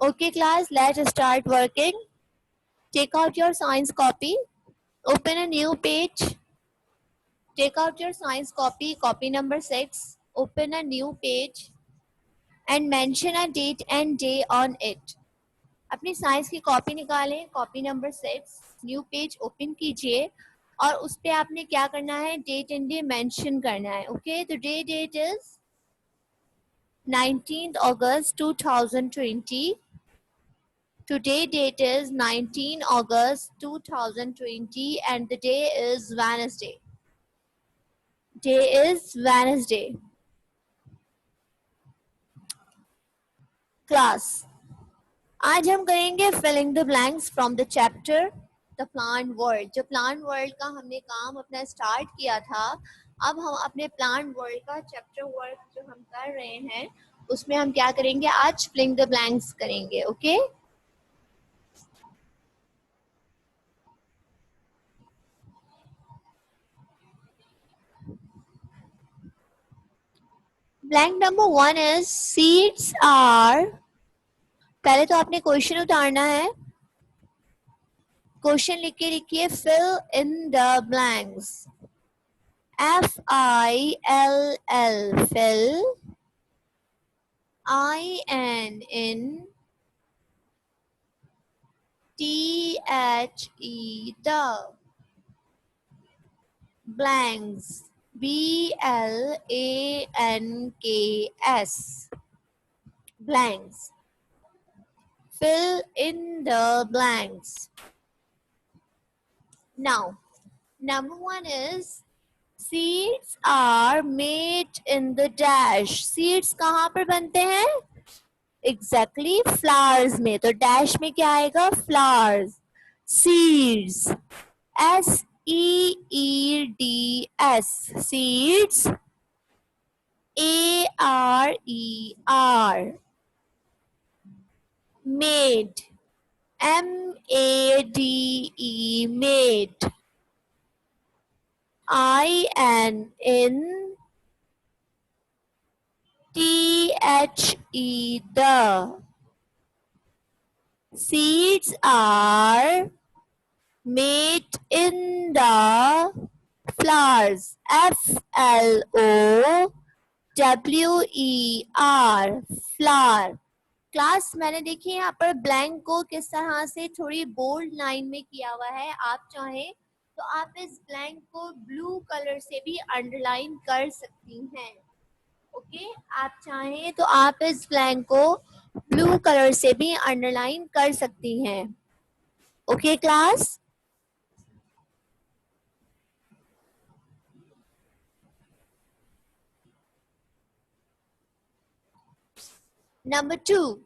Okay class, let's start working. Take out your science copy, open a new page. Take out your science copy, copy number 6, open a new page and mention a date and day on it. अपनी science की copy निकालें, copy number 6, new page open कीजिए और उस पे आपने क्या करना है, डेट एंड डे मेंशन करना है. ओके, तो date is 19th August 2020. Today date is 19 August 2020 and the day is Wednesday. Day is Wednesday. Class. आज हम करेंगे filling the blanks from the chapter The Plant World. जो Plant World का हमने काम अपना स्टार्ट किया था, अब हम अपने Plant World का चैप्टर वर्क जो हम कर रहे हैं उसमें हम क्या करेंगे, आज filling the blanks करेंगे. Okay Blank number 1 is seeds are. पहले तो आपने क्वेश्चन उतारना है. क्वेश्चन लिख के लिखिए fill in the blanks. FILL fill. IN in. THE the. Blanks. BLANKS. Blanks. Fill in the blanks. Now, number 1 is seeds are made in the dash. Seeds कहाँ पर बनते हैं? Exactly, flowers में. तो dash में क्या आएगा? Flowers. Seeds. SEEDS. Seeds. ARER. Made. MADE. Made. IN in. THE the. Seeds are made in the flowers. FLOWER. Flower. Class मैंने देखिए यहाँ पर ब्लैंक को किस तरह से थोड़ी बोल्ड लाइन में किया हुआ है. आप चाहें तो आप इस ब्लैंक को ब्लू कलर से भी अंडरलाइन कर सकती हैं. ओके, आप चाहें तो आप इस ब्लैंक को ब्लू कलर से भी अंडरलाइन कर सकती हैं. Okay class. Number 2.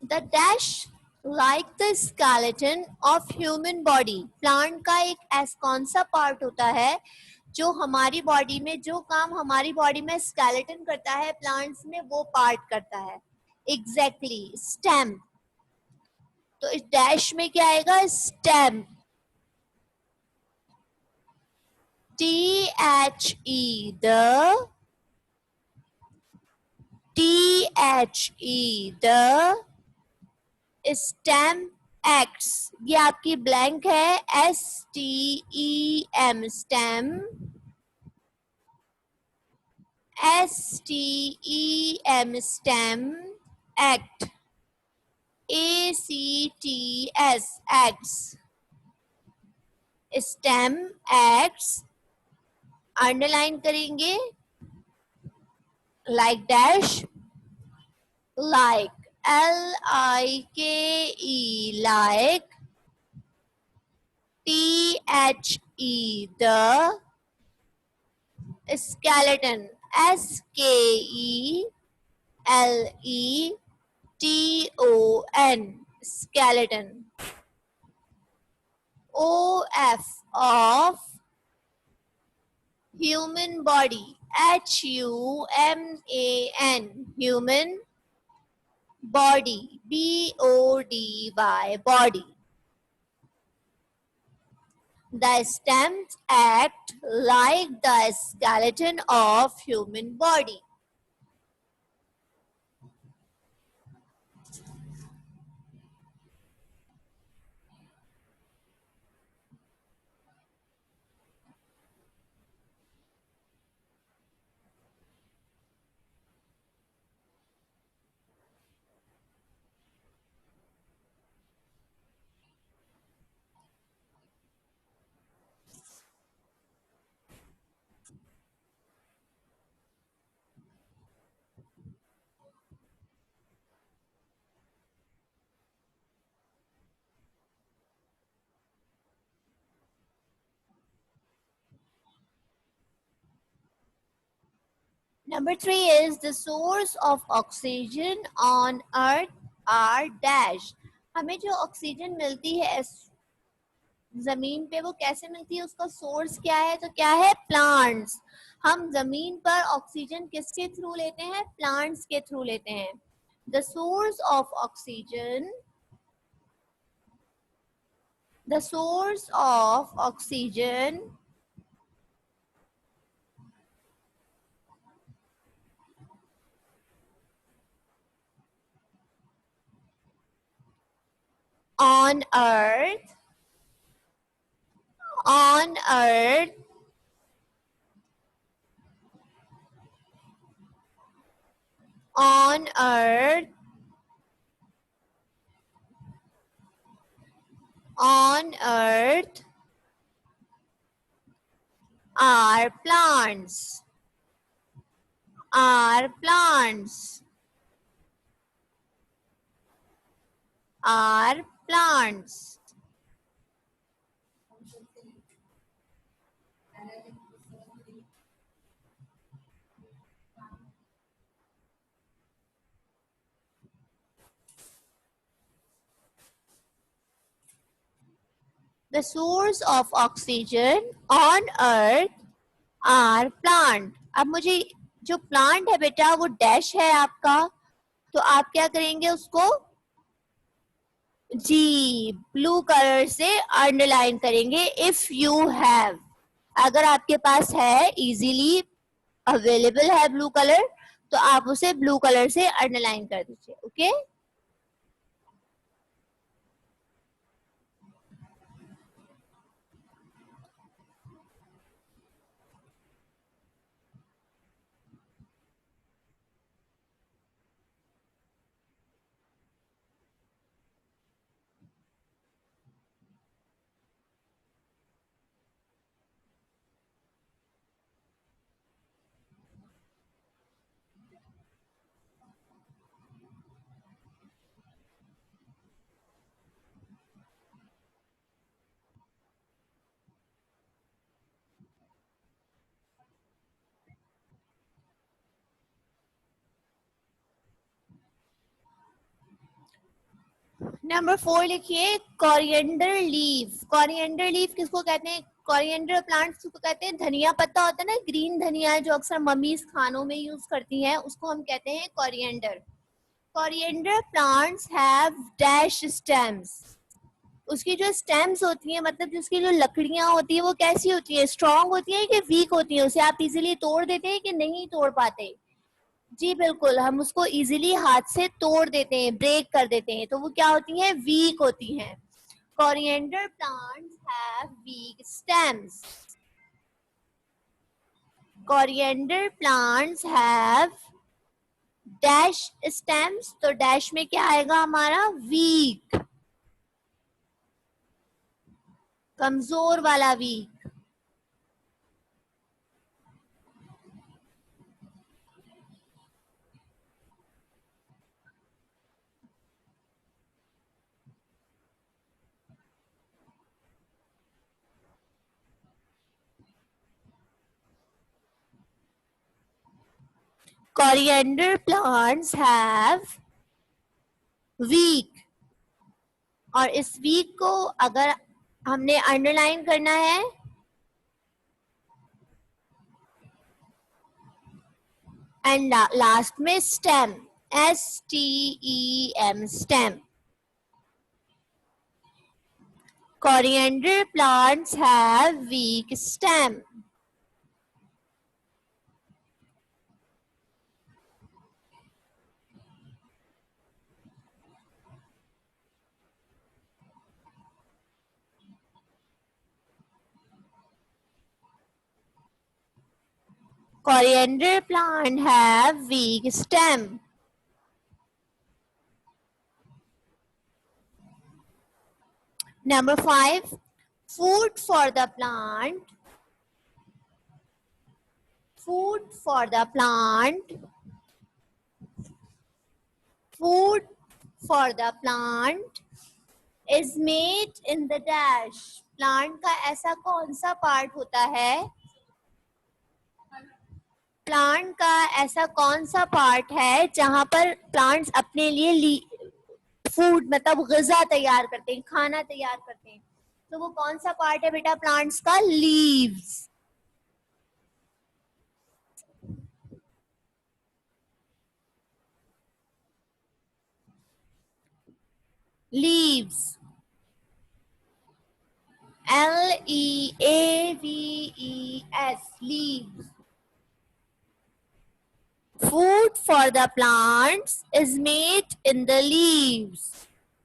The dash like the skeleton of human body. Plant का एक ऐसा कौन सा पार्ट होता है जो हमारी बॉडी में, जो काम हमारी बॉडी में स्केलेटन करता है, प्लांट्स में वो पार्ट करता है. Exactly, stem. तो इस डैश में क्या आएगा? Stem. THE the. THE the. Stem acts. ये आपकी ब्लैंक है. STEM stem. STEM stem. Act. ACTS acts. Stem acts. Underline करेंगे. Like dash. Like. LIKE like. THE the. Skeleton. SKELETON. Skeleton. OF of. Human body. HUMAN. Human body. BODY. Body. The stems act like the skeleton of human body. Number 3 is the source of oxygen on earth are dash. हमें जो oxygen मिलती है जमीन पे वो कैसे मिलती है, उसका सोर्स क्या है, तो क्या है, प्लांट्स. हम जमीन पर ऑक्सीजन किसके थ्रू लेते हैं, प्लांट्स के थ्रू लेते हैं. The source of oxygen, the source of oxygen on earth, on earth on earth on earth are plants, are plants, are plants. The source of oxygen on earth are plant. अब मुझे जो plant है बेटा वो dash है आपका, तो आप क्या करेंगे उसको जी ब्लू कलर से अंडरलाइन करेंगे. इफ यू हैव, अगर आपके पास है, इजीली अवेलेबल है ब्लू कलर, तो आप उसे ब्लू कलर से अंडरलाइन कर दीजिए. ओके. नंबर 4 लिखिए, कोरिएंडर लीफ. कोरिएंडर लीफ किसको कहते हैं, कोरिएंडर प्लांट किसको कहते हैं, धनिया पत्ता होता है ना, ग्रीन धनिया जो अक्सर मम्मीज खानों में यूज करती हैं, उसको हम कहते हैं coriander. Coriander plants have dash stems. उसकी जो स्टेम्स होती हैं, मतलब जिसकी जो लकड़ियां होती है वो कैसी होती है, स्ट्रॉन्ग होती है कि वीक होती है, उसे आप इजीली तोड़ देते हैं कि नहीं तोड़ पाते. जी बिल्कुल, हम उसको इजीली हाथ से तोड़ देते हैं, ब्रेक कर देते हैं, तो वो क्या होती हैं, वीक होती हैं. Coriander plants have week stems. Coriander plants have dash stems, तो डैश में क्या आएगा हमारा, वीक, कमजोर वाला week. Coriander plants have weak, और इस वीक को अगर हमने अंडरलाइन करना है, एंड लास्ट में stem, STEM, stem. Coriander plants have weak stem. Coriander plant have weak stem. Number 5, food for the plant. Food for the plant. Food for the plant is made in the dash. Plant का ऐसा कौन सा part होता है plant का ऐसा कौन सा पार्ट है जहां पर प्लांट्स अपने लिए फूड मतलब ग़िज़ा तैयार करते हैं, खाना तैयार करते हैं? तो वो कौन सा पार्ट है बेटा प्लांट्स का? Leaves. Leaves, Leaves, leaves. Food for the plants is made in the leaves.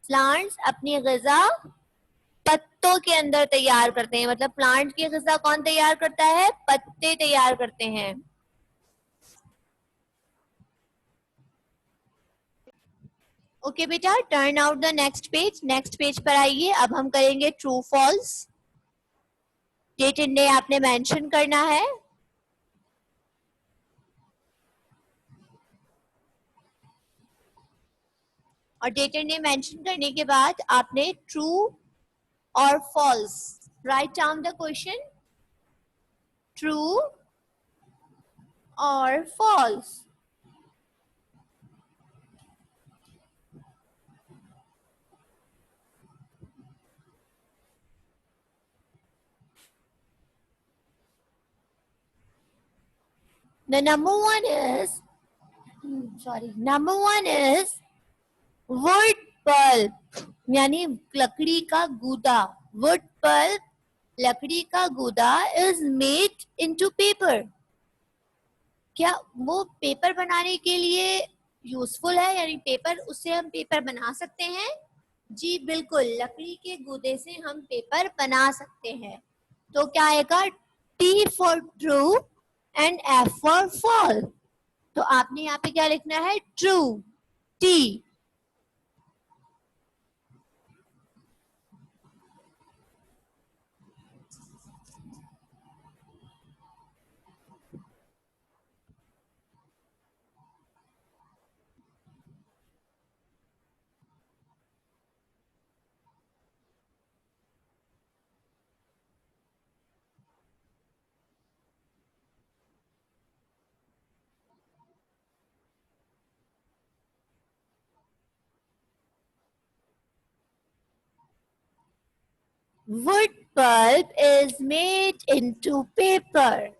Plants अपनी ग़िज़ा पत्तों के अंदर तैयार करते हैं, मतलब प्लांट की ग़िज़ा कौन तैयार करता है? पत्ते तैयार करते हैं। ओके बेटा, turn out the next page. Next page पर आइए। अब हम करेंगे true false. Date and day आपने मेंशन करना है। और डेट एंड डे मेंशन करने के बाद आपने ट्रू और false write down the question, true और false. The number one is number one is wood pulp, यानी लकड़ी का गूदा। wood pulp, लकड़ी का गूदा is made into paper। क्या वो पेपर बनाने के लिए यूजफुल है, यानी पेपर, उससे हम पेपर बना सकते हैं? जी बिल्कुल, लकड़ी के गूदे से हम पेपर बना सकते हैं। तो क्या आएगा? T for true and F for fall. तो आपने यहाँ पे क्या लिखना है? True, T। Wood pulp is made into paper.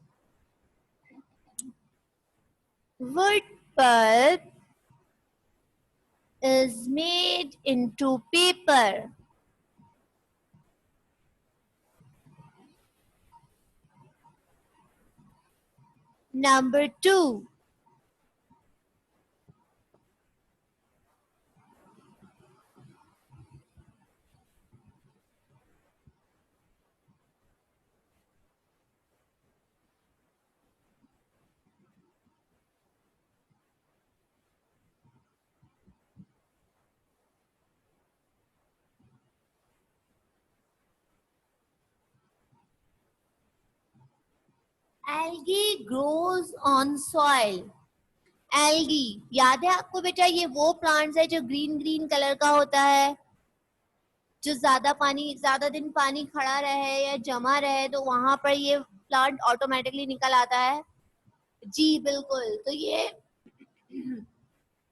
Wood pulp is made into paper. Number 2. Algae grows on soil. Algae, याद है आपको बेटा? ये वो प्लांट्स है जो ग्रीन ग्रीन कलर का होता है, जो ज्यादा दिन पानी खड़ा रहे या जमा रहे तो वहां पर ये प्लांट ऑटोमेटिकली निकल आता है। जी बिल्कुल। तो ये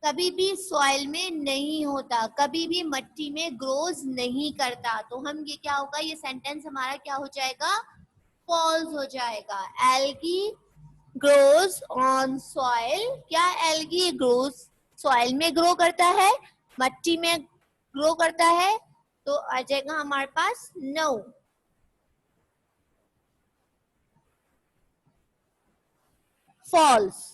कभी भी सॉइल में नहीं होता, कभी भी मिट्टी में ग्रोज नहीं करता। तो हम ये क्या होगा, ये सेंटेंस हमारा क्या हो जाएगा? फॉल्स हो जाएगा। Algae grows on soil. क्या एल्गी ग्रोज सॉइल में ग्रो करता है, मिट्टी में ग्रो करता है? तो आ जाएगा हमारे पास no. False.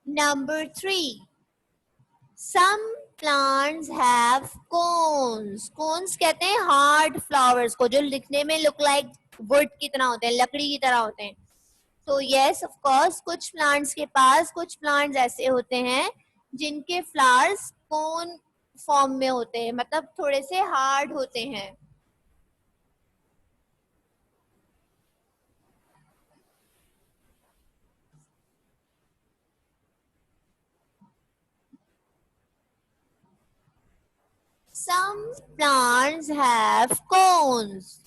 Number 3. Some plants have cones. Cones कहते हैं hard flowers को, जो दिखने में look like wood की तरह होते हैं, लकड़ी की तरह होते हैं। तो yes of course, कुछ प्लांट्स के पास कुछ प्लांट्स ऐसे होते हैं जिनके फ्लावर्स कोन फॉर्म में होते हैं, मतलब थोड़े से हार्ड होते हैं. Some plants have cones.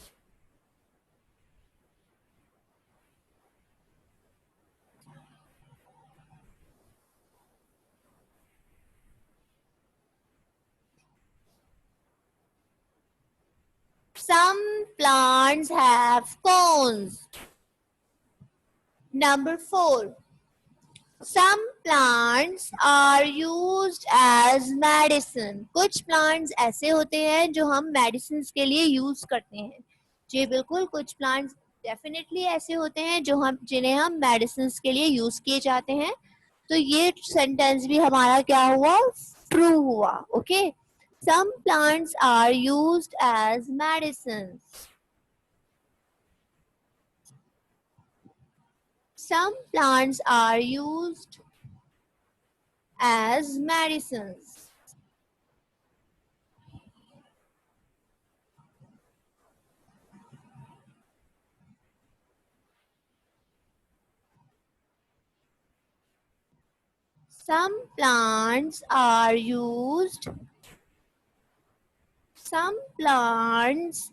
Some plants have cones. Number 4. Some plants are used as medicine. कुछ plants ऐसे होते हैं जो हम medicines के लिए use करते हैं. जी बिल्कुल, कुछ plants definitely ऐसे होते हैं जो हम जिन्हें हम medicines के लिए use किए जाते हैं. तो ये sentence भी हमारा क्या हुआ? True हुआ. Okay. Some plants are used as medicines. Some plants are used as medicines. Some plants are used. Some plants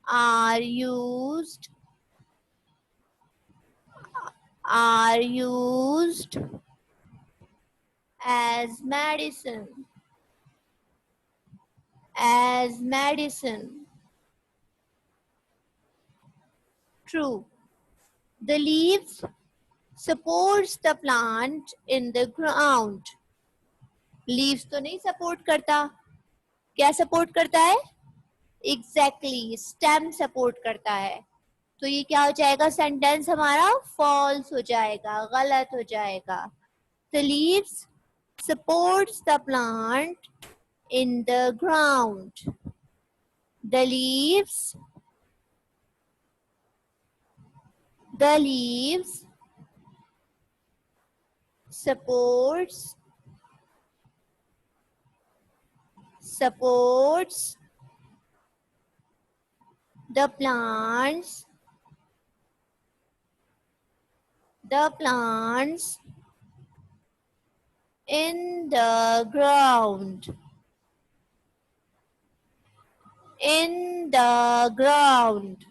are used as medicine. True. The leaves supports the plant in the ground. Leaves तो नहीं support करता. क्या support करता है? Exactly. Stem support करता है. तो ये क्या हो जाएगा? सेंटेंस हमारा फॉल्स हो जाएगा, गलत हो जाएगा. The leaves supports the plant in the ground. The leaves supports the plants in the ground. In the ground.